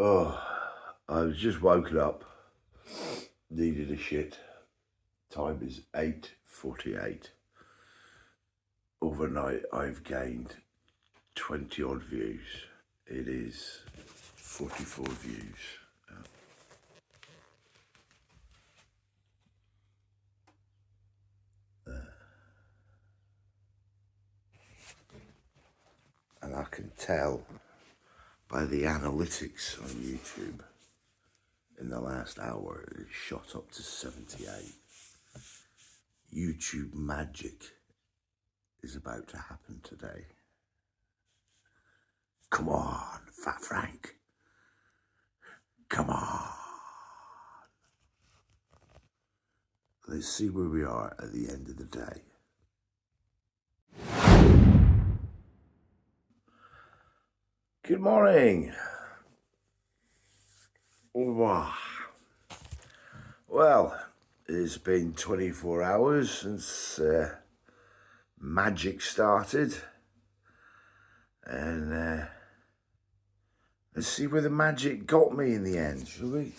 Oh, I was just woken up, needed a shit. Time is 8:48. Overnight, I've gained 20 odd views. It is 44 views. And I can tell by the analytics on YouTube in the last hour, it shot up to 78. YouTube magic is about to happen today. Come on, Fat Frank. Come on. Let's see where we are at the end of the day. Good morning. Wow. Well, it's been 24 hours since magic started. And let's see where the magic got me in the end, shall we?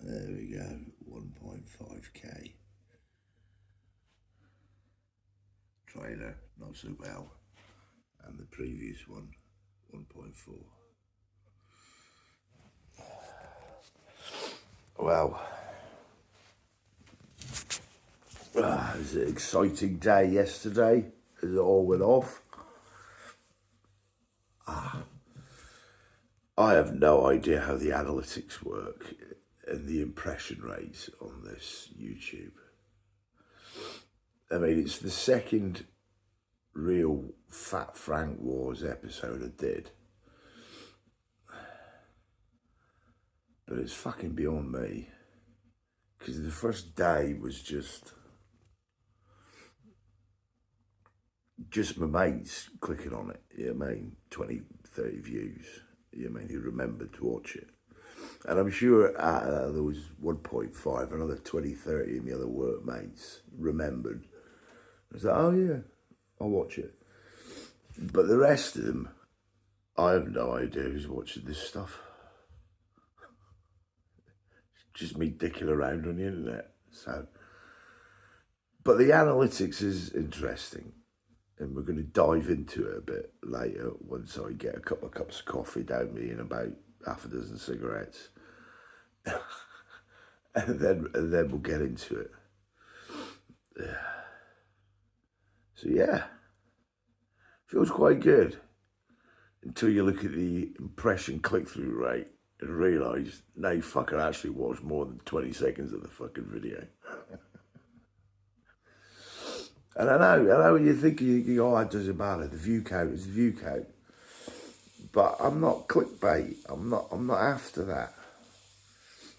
There we go, 1.5k. Trailer, not so well. And the previous one, 1.4. Well, it was an exciting day yesterday as it all went off. I have no idea how the analytics work and the impression rates on this YouTube. I mean, it's the second real Fat Frank Wars episode I did. But it's fucking beyond me. Because the first day was just my mates clicking on it. You know what I mean? 20, 30 views. You know what I mean? Who remembered to watch it. And I'm sure there was 1.5, another 20, 30 and the other workmates remembered. I was like, oh yeah, I'll watch it. But the rest of them, I have no idea who's watching this stuff. It's just me dicking around on the internet. So, but the analytics is interesting. And we're going to dive into it a bit later once I get a couple of cups of coffee down me and about half a dozen cigarettes. and then we'll get into it. So yeah, feels quite good until you look at the impression click-through rate and realise, no, you fucking actually watched more than 20 seconds of the fucking video. And I know you're thinking, oh, it doesn't matter, the view count is the view count. But I'm not clickbait, I'm not after that.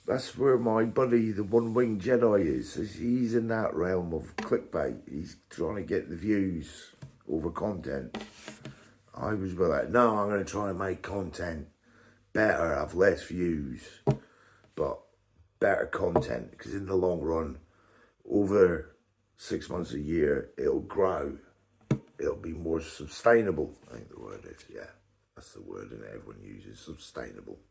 That's where my buddy, the one-winged Jedi is. He's in that realm of clickbait. He's trying to get the views over content. I was like, no, I'm going to try and make content better, have less views, but better content. Because in the long run, over 6 months a year, it'll grow. It'll be more sustainable, I think the word is, yeah. That's the word that everyone uses, sustainable.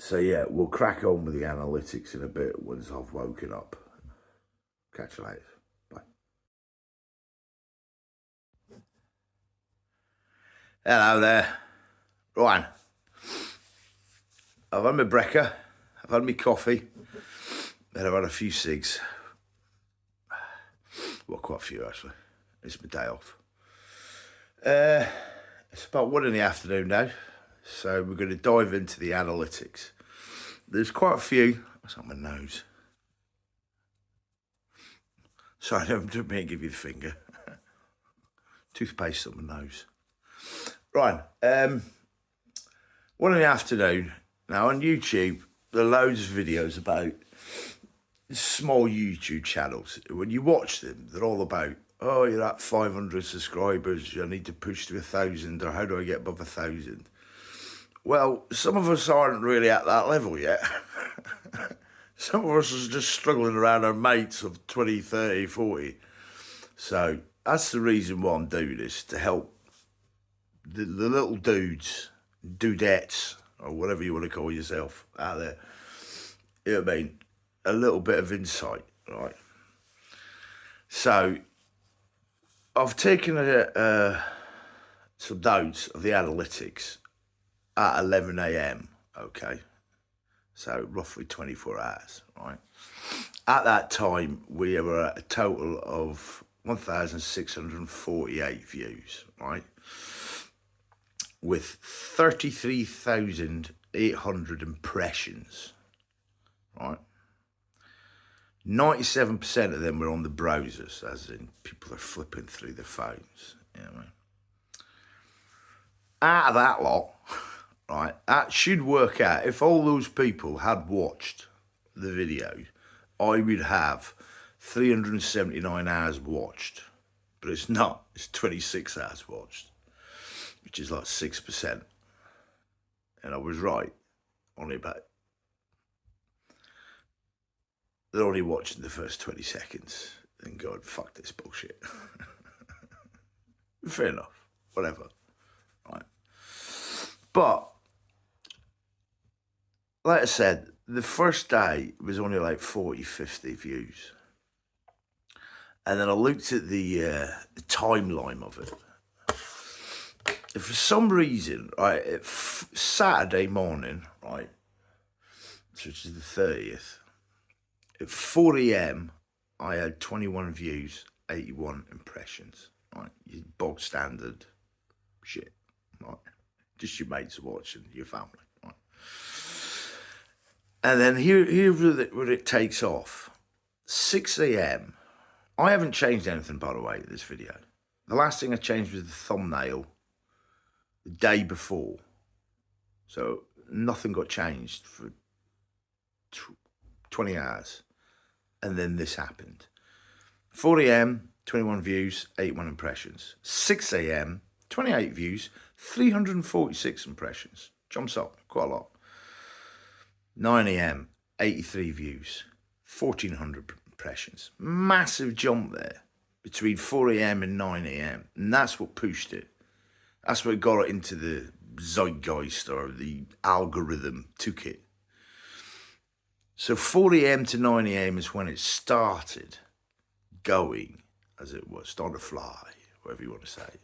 So yeah, we'll crack on with the analytics in a bit once I've woken up. Catch you later. Bye. Hello there. Ryan. I've had my brekker, I've had my coffee, then I've had a few cigs. Well, quite a few actually. It's my day off. It's about 1 in the afternoon now. So we're going to dive into the analytics. There's quite a few. What's on my nose? Sorry, I didn't mean to give you the finger. Toothpaste on my nose. Right, 1 in the afternoon. Now on YouTube, there are loads of videos about small YouTube channels. When you watch them, they're all about, oh, you're at 500 subscribers, I need to push to 1,000, or how do I get above 1,000? Well, some of us aren't really at that level yet. Some of us are just struggling around our mates of 20, 30, 40. So That's the reason why I'm doing this, to help the little dudes, dudettes, or whatever you want to call yourself out there. You know what I mean? A little bit of insight, right? So, I've taken some notes of the analytics at 11 a.m., okay? So, roughly 24 hours, right? At that time, we were at a total of 1,648 views, right? With 33,800 impressions, right? 97% of them were on the browsers, as in people are flipping through their phones, you know what I mean? Out of that lot, right, that should work out, if all those people had watched the video, I would have 379 hours watched, but it's not, it's 26 hours watched, which is like 6%. And I was right, only about, they're only watching the first 20 seconds and going, fuck this bullshit. Fair enough, whatever, right? But, like I said, the first day was only like 40, 50 views. And then I looked at the timeline of it. And for some reason, right, Saturday morning, right, which is the 30th, at 4 a.m, I had 21 views, 81 impressions, right? Your bog standard shit, right? Just your mates watching, your family, right? And then here's where it takes off. 6 a.m, I haven't changed anything, by the way, this video. The last thing I changed was the thumbnail the day before. So nothing got changed for 20 hours. And then this happened. 4 a.m, 21 views, 81 impressions. 6 a.m, 28 views, 346 impressions. Jumps up quite a lot. 9 a.m, 83 views, 1,400 impressions. Massive jump there between 4 a.m. and 9 a.m. And that's what pushed it. That's what got it into the zeitgeist, or the algorithm took it. So 4 a.m. to 9 a.m. is when it started going, as it was, starting to fly, whatever you want to say.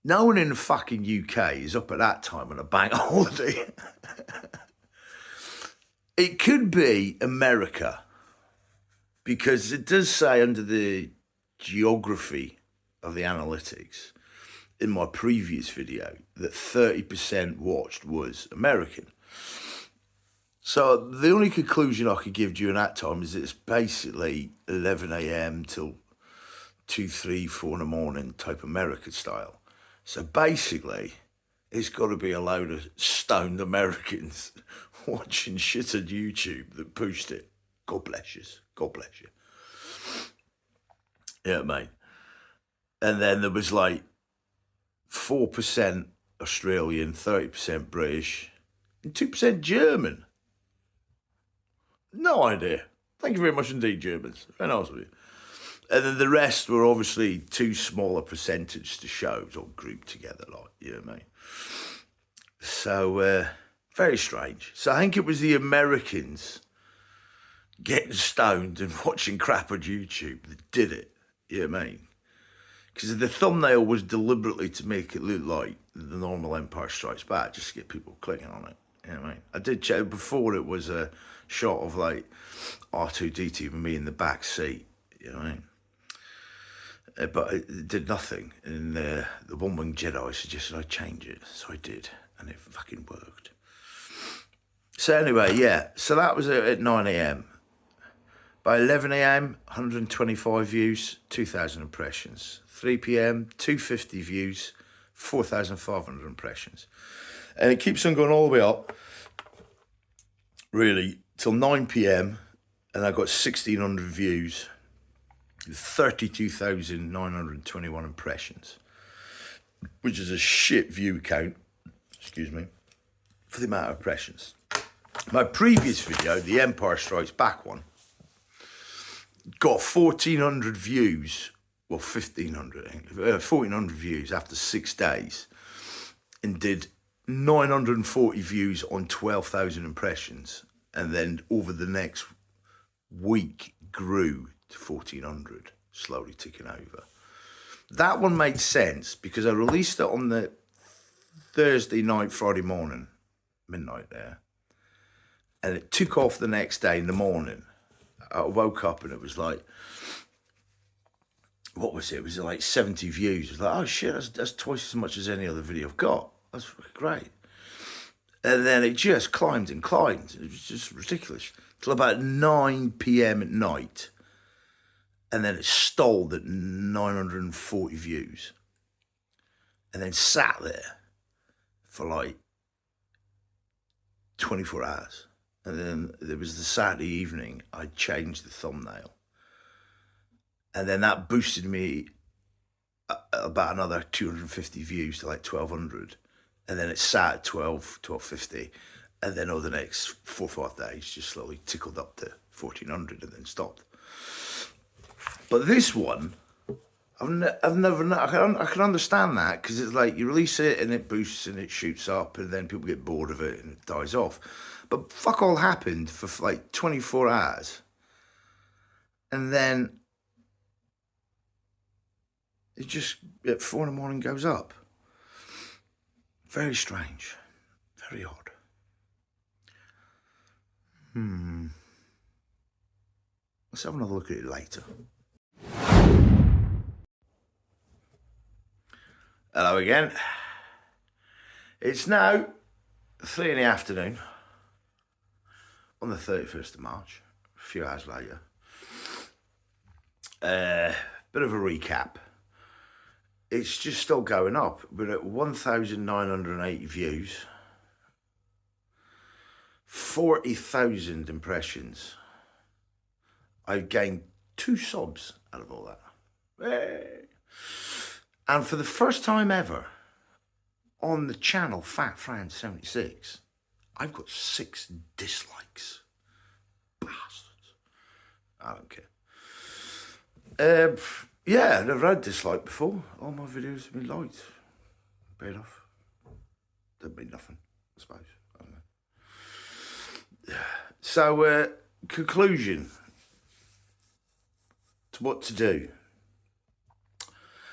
No one in the fucking UK is up at that time on a bank holiday. It could be America, because it does say under the geography of the analytics in my previous video that 30% watched was American. So the only conclusion I could give during that time is it's basically 11 a.m. till 2, 3, 4 in the morning type American style. So basically, it's got to be a load of stoned Americans watching shit on YouTube that pushed it. God bless you. God bless you. Yeah, mate. And then there was like 4% Australian, 30% British, and 2% German. No idea. Thank you very much indeed, Germans. Very nice of you. And then the rest were obviously too small a percentage to show. It was all grouped together, like, you know what I mean? So, very strange. So I think it was the Americans getting stoned and watching crap on YouTube that did it, you know what I mean? Because the thumbnail was deliberately to make it look like the normal Empire Strikes Back, just to get people clicking on it. You know what I mean? I did check before, it was a shot of like R2-D2 with me in the back seat. You know what I mean? But it did nothing. And the One-Winged Jedi suggested I change it, so I did, and it fucking worked. So anyway, yeah. So that was at 9 a.m. By 11 a.m, 125 views, 2,000 impressions. 3 p.m, 250 views, 4,500 impressions. And it keeps on going all the way up, really, till 9 p.m, and I got 1,600 views, 32,921 impressions, which is a shit view count, excuse me, for the amount of impressions. My previous video, the Empire Strikes Back one, got 1,400 views, well, 1,400 views after 6 days, and did 940 views on 12,000 impressions, and then over the next week grew to 1,400, slowly ticking over. That one made sense because I released it on the Thursday night, Friday morning, midnight there, and it took off the next day in the morning. I woke up and it was like, what was it? It was like 70 views. It was like, oh shit, that's twice as much as any other video I've got. That's great. And then it just climbed and climbed. It was just ridiculous. Till about 9 p.m. at night. And then it stalled at 940 views. And then sat there for like 24 hours. And then there was the Saturday evening, I changed the thumbnail. And then that boosted me about another 250 views to like 1,200. And then it sat at 1,250. And then over the next 4 or 5 days, just slowly tickled up to 1,400 and then stopped. But this one, I can understand that because it's like you release it and it boosts and it shoots up and then people get bored of it and it dies off. But fuck all happened for like 24 hours. And then it just at 4 in the morning goes up. Very strange. Very odd. Let's have another look at it later. Hello again. It's now 3 in the afternoon on the 31st of March, a few hours later. Bit of a recap. It's just still going up. We're at 1,980 views, 40,000 impressions. I've gained 2 subs out of all that. And for the first time ever on the channel fatfrank 76, I've got 6 dislikes. Bastards. I don't care. Yeah, I've never had dislike before. All my videos have been liked. Paid off. Doesn't mean nothing, I suppose. I don't know. So, conclusion to what to do.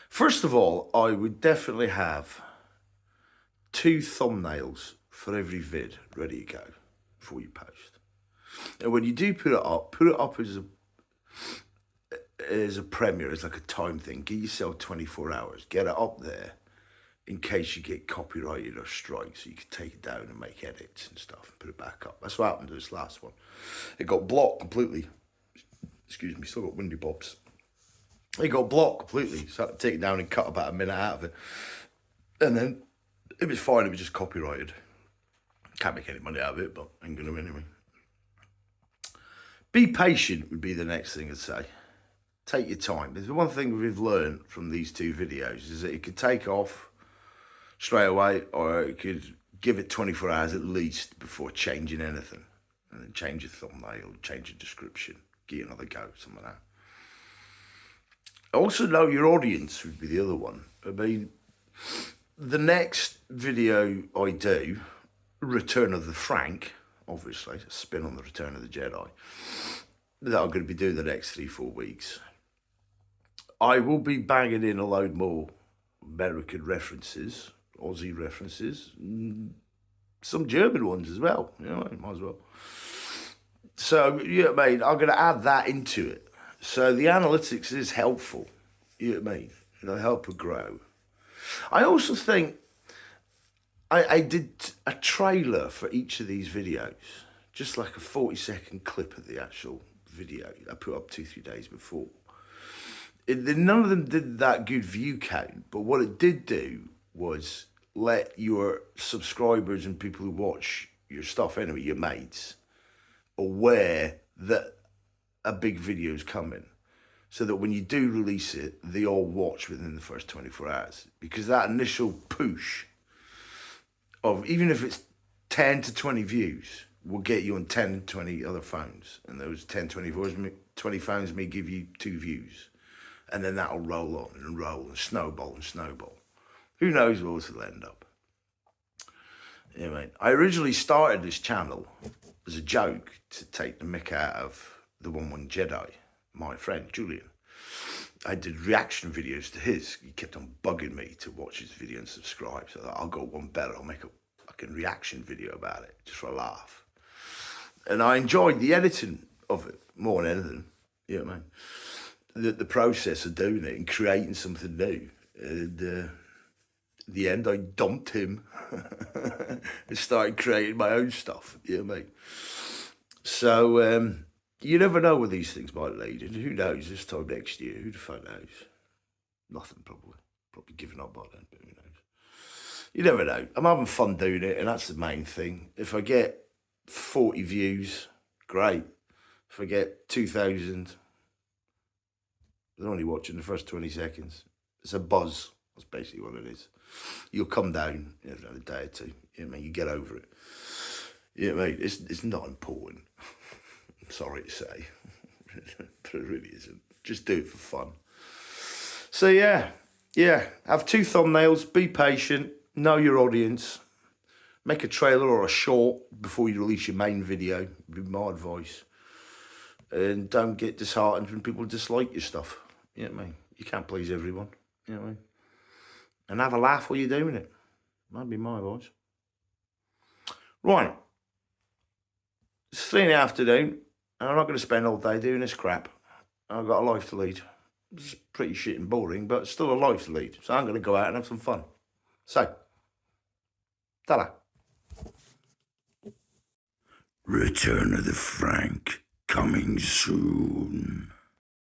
First of all, I would definitely have 2 thumbnails for every vid ready to go before you post. And when you do put it up as a premiere, as like a time thing. Give yourself 24 hours. Get it up there in case you get copyrighted or strikes, so you can take it down and make edits and stuff and put it back up. That's what happened to this last one. It got blocked completely. Excuse me, still got windy bobs. It got blocked completely, so I had to take it down and cut about a minute out of it. And then it was fine, it was just copyrighted. Can't make any money out of it, but I'm going to anyway. Be patient would be the next thing I'd say. Take your time. There's one thing we've learned from these 2 videos is that it could take off straight away, or it could give it 24 hours at least before changing anything. And then change your thumbnail, change your description, give it another go, something like that. Also know your audience would be the other one. I mean, the next video I do, Return of the Frank, obviously, a spin on the Return of the Jedi, that I'm going to be doing the next 3-4 weeks. I will be banging in a load more American references, Aussie references, some German ones as well. You know, might as well. So, you know what I mean? I'm going to add that into it. So the analytics is helpful. You know what I mean? It'll help it grow. I also think I did a trailer for each of these videos, just like a 40-second clip of the actual video I put up 2-3 days before. None of them did that good view count, but what it did do was let your subscribers and people who watch your stuff anyway, your mates, aware that a big video is coming, so that when you do release it, they all watch within the first 24 hours. Because that initial push of, even if it's 10 to 20 views, will get you on 10, 20 other phones. And those 10, 20 phones may give you 2 views. And then that'll roll on and roll and snowball and snowball. Who knows where this will end up? Yeah, mate. I originally started this channel as a joke to take the mick out of the 1-1 Jedi, my friend Julian. I did reaction videos to his. He kept on bugging me to watch his video and subscribe. So I thought, I'll go one better. I'll make a fucking reaction video about it, just for a laugh. And I enjoyed the editing of it more than anything. You know what I mean? The process of doing it and creating something new. And at the end, I dumped him and started creating my own stuff. You know what I mean? So, you never know where these things might lead. And who knows, this time next year, who the fuck knows? Nothing, probably. Probably given up by then, but who knows? You never know. I'm having fun doing it, and that's the main thing. If I get 40 views, great. If I get 2,000, they're only watching the first 20 seconds. It's a buzz. That's basically what it is. You'll come down in a day or two. You know what I mean? You get over it. You know what I mean? It's not important. I'm sorry to say. But it really isn't. Just do it for fun. So yeah. Have 2 thumbnails. Be patient. Know your audience. Make a trailer or a short before you release your main video. Would be my advice. And don't get disheartened when people dislike your stuff. You know what I mean? You can't please everyone. You know what I mean? And have a laugh while you're doing it. That'd be my advice. Right. It's 3 in the afternoon, and I'm not going to spend all day doing this crap. I've got a life to lead. It's pretty shit and boring, but still a life to lead. So I'm going to go out and have some fun. So, ta-da. Return of the Frank coming soon.